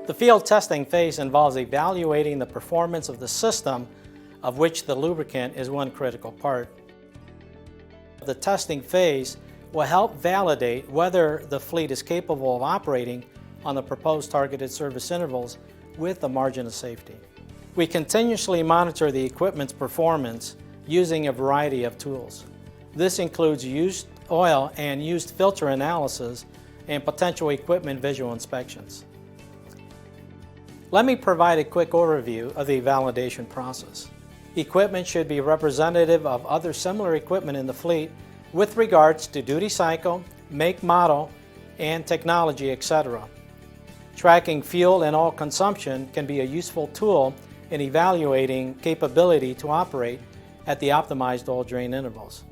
The field testing phase involves evaluating the performance of the system, of which the lubricant is one critical part. The testing phase will help validate whether the fleet is capable of operating on the proposed targeted service intervals with a margin of safety. We continuously monitor the equipment's performance using a variety of tools. This includes used oil and used filter analysis and potential equipment visual inspections. Let me provide a quick overview of the validation process. Equipment should be representative of other similar equipment in the fleet with regards to duty cycle, make, model, and technology, etc. Tracking fuel and oil consumption can be a useful tool in evaluating capability to operate at the optimized oil drain intervals.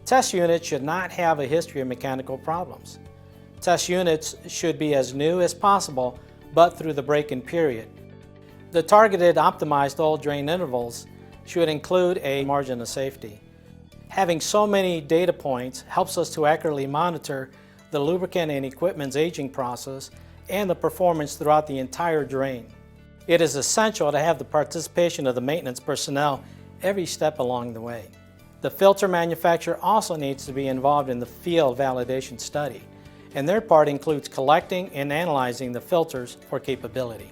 Test units should not have a history of mechanical problems. Test units should be as new as possible, but through the break-in period. The targeted optimized oil drain intervals should include a margin of safety. Having so many data points helps us to accurately monitor the lubricant and equipment's aging process and the performance throughout the entire drain. It is essential to have the participation of the maintenance personnel every step along the way. The filter manufacturer also needs to be involved in the field validation study, and their part includes collecting and analyzing the filters for capability.